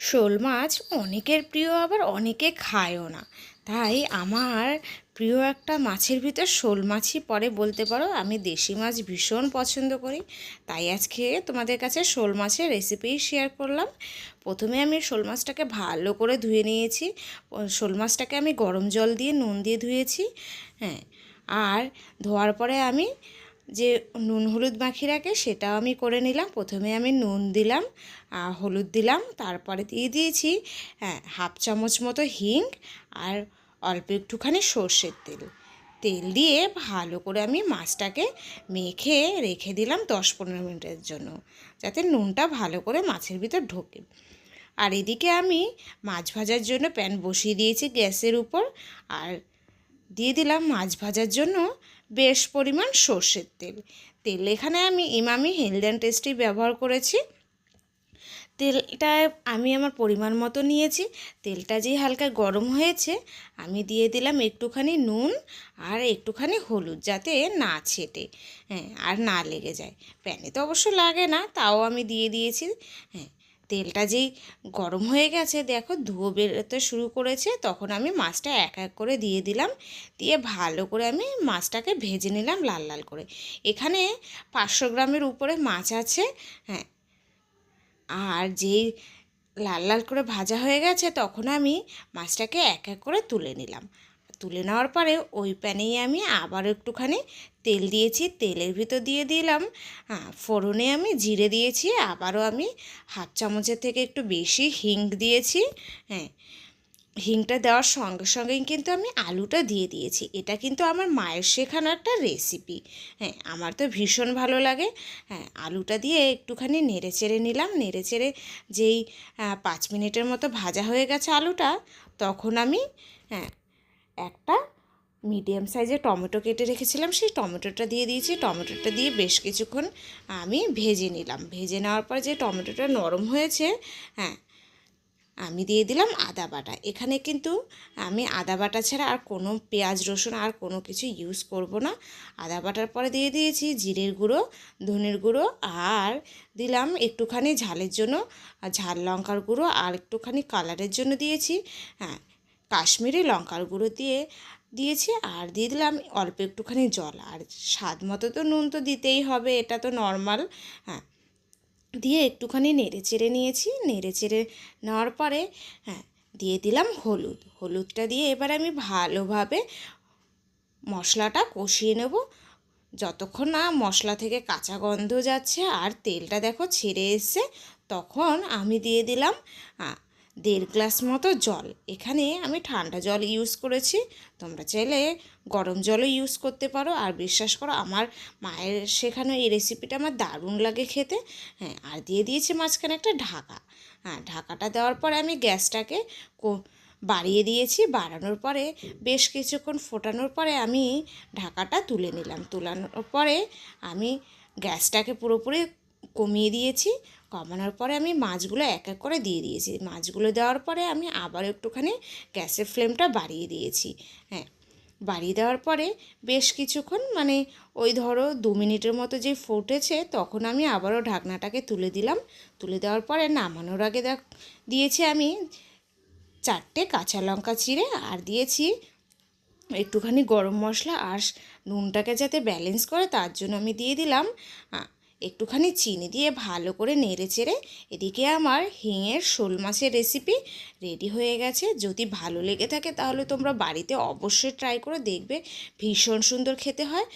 শোল মাছ অনেকের প্রিয়, আবার অনেকে খায়ও না। তাই আমার প্রিয় একটা মাছের ভিতর শোল মাছই পড়ে বলতে পারো। আমি দেশি মাছ ভীষণ পছন্দ করি, তাই আজকে তোমাদের কাছে শোল মাছের রেসিপি শেয়ার করলাম। প্রথমে আমি শোল মাছটাকে ভালো করে ধুয়ে নিয়েছি। শোল মাছটাকে আমি গরম জল দিয়ে নুন দিয়ে ধুয়েছি। হ্যাঁ, আর ধোয়ার পরে আমি যে নুন হলুদ মাখিয়ে রাখে সেটাও আমি করে নিলাম। প্রথমে আমি নুন দিলাম, হলুদ দিলাম, তারপরে দিয়ে দিয়েছি হাফ চামচ মতো হিং আর অল্প একটুখানি সর্ষের তেল। তেল দিয়ে ভালো করে আমি মাছটাকে মেখে রেখে দিলাম 10-15 মিনিটের জন্য, যাতে নুনটা ভালো করে মাছের ভিতর ঢোকে। আর এদিকে আমি মাছ ভাজার জন্য প্যান বসিয়ে দিয়েছি গ্যাসের উপর, আর দিয়ে দিলাম মাছ ভাজার জন্য বেশ পরিমাণ সর্ষের তেল। তেল এখানে আমি ইমামি হেলদি অ্যান্ড টেস্টি ব্যবহার করেছি। তেলটা আমি আমার পরিমাণ মতো নিয়েছি। তেলটা যেই হালকা গরম হয়েছে, আমি দিয়ে দিলাম একটুখানি নুন আর একটুখানি হলুদ, যাতে না ছেটে আর না লেগে যায়। প্যানে তো অবশ্য লাগে না, তাও আমি দিয়ে দিয়েছি। হ্যাঁ, তেলটা যেই গরম হয়ে গেছে, দেখো ধুয়ো বেরোতে শুরু করেছে, তখন আমি মাছটা এক এক করে দিয়ে দিলাম। দিয়ে ভালো করে আমি মাছটাকে ভেজে নিলাম লাল লাল করে। এখানে 500 গ্রামের উপরে মাছ আছে। হ্যাঁ, আর যেই লাল লাল করে ভাজা হয়ে গেছে, তখন আমি মাছটাকে এক এক করে তুলে নিলাম। তুলে নেওয়ার পরে ওই প্যানেই আমি আবার একটুখানি তেল দিয়েছি। তেলের ভিতর দিয়ে দিলাম ফোড়নে আমি জিরে দিয়েছি। আবারও আমি হাফ চামচের থেকে একটু বেশি হিং দিয়েছি। হ্যাঁ, হিংটা দেওয়ার সঙ্গে সঙ্গেই কিন্তু আমি আলুটা দিয়ে দিয়েছি। এটা কিন্তু আমার মায়ের শেখানো একটা রেসিপি। হ্যাঁ, আমার তো ভীষণ ভালো লাগে। হ্যাঁ, আলুটা দিয়ে একটুখানি নেড়ে চেড়ে নিলাম। নেড়ে চেড়ে যেই 5 মিনিটের মতো ভাজা হয়ে গেছে আলুটা, তখন আমি একটা মিডিয়াম সাইজের টমেটো কেটে রেখেছিলাম, সেই টমেটোটা দিয়ে দিয়েছি। টমেটোটা দিয়ে বেশ কিছুক্ষণ আমি ভেজে নিলাম। ভেজে নেওয়ার পর যে টমেটোটা নরম হয়েছে, হ্যাঁ, আমি দিয়ে দিলাম আদা বাটা। এখানে কিন্তু আমি আদা বাটা ছাড়া আর কোনো পেঁয়াজ রসুন আর কোনো কিছু ইউজ করব না। আদা বাটার পরে দিয়ে দিয়েছি জিরের গুঁড়ো, ধনের গুঁড়ো, আর দিলাম একটুখানি ঝালের জন্য ঝাল লঙ্কার গুঁড়ো, আর একটুখানি কালারের জন্য দিয়েছি কাশ্মীরি লঙ্কার গুঁড়ো দিয়েছি। আর দিয়ে দিলাম অল্প একটুখানি জল, আর স্বাদ মতো তো নুন তো দিতেই হবে, এটা তো নর্মাল। হ্যাঁ, দিয়ে একটুখানি নেড়ে চেড়ে নিয়েছি। নেড়ে চেড়ে নেওয়ার পরে দিয়ে দিলাম হলুদটা দিয়ে এবার আমি ভালোভাবে মশলাটা কষিয়ে নেব, যতক্ষণ না মশলা থেকে কাঁচা গন্ধ যাচ্ছে আর তেলটা দেখো ছেড়ে এসছে। তখন আমি দিয়ে দিলাম 1.5 গ্লাস মতো জল। এখানে আমি ঠান্ডা জল ইউজ করেছি, তোমরা চাইলে গরম জলও ইউজ করতে পারো। আর বিশ্বাস করো, আমার মায়ের শেখানো এই রেসিপিটা আমার দারুণ লাগে খেতে। হ্যাঁ, আর দিয়ে দিয়েছি মাঝখানে একটা ঢাকা। হ্যাঁ, ঢাকাটা দেওয়ার পরে আমি গ্যাসটাকে বাড়িয়ে দিয়েছি। বাড়ানোর পরে বেশ কিছুক্ষণ ফোটানোর পরে আমি ঢাকাটা তুলে নিলাম। তুলানোর পরে আমি গ্যাসটাকে পুরোপুরি কমিয়ে দিয়েছি। কমানোর পরে আমি মাছগুলো এক এক করে দিয়ে দিয়েছি। মাছগুলো দেওয়ার পরে আমি আবার একটুখানি গ্যাসের ফ্লেমটা বাড়িয়ে দিয়েছি। হ্যাঁ, বাড়িয়ে দেওয়ার পরে বেশ কিছুক্ষণ ওই ধরো 2 মিনিটের মতো যে ফুটেছে, তখন আমি আবারও ঢাকনাটাকে তুলে দিলাম। তুলে দেওয়ার পরে নামানোর আগে দিয়েছি আমি 4টে কাঁচা লঙ্কা চিড়ে, আর দিয়েছি একটুখানি গরম মশলা। আর নুনটাকে যাতে ব্যালেন্স করে, তার জন্য আমি দিয়ে দিলাম একটুখানি চিনি। দিয়ে ভালো করে নেড়ে চেড়ে এদিকে আমার হিঙের শোল মাছের রেসিপি রেডি হয়ে গেছে। যদি ভালো লেগে থাকে তাহলে তোমরা বাড়িতে অবশ্যই ট্রাই করে দেখবে, ভীষণ সুন্দর খেতে হয়।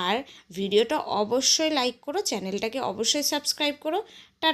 আর ভিডিওটা অবশ্যই লাইক করো, চ্যানেলটাকে অবশ্যই সাবস্ক্রাইব করো। টাটা।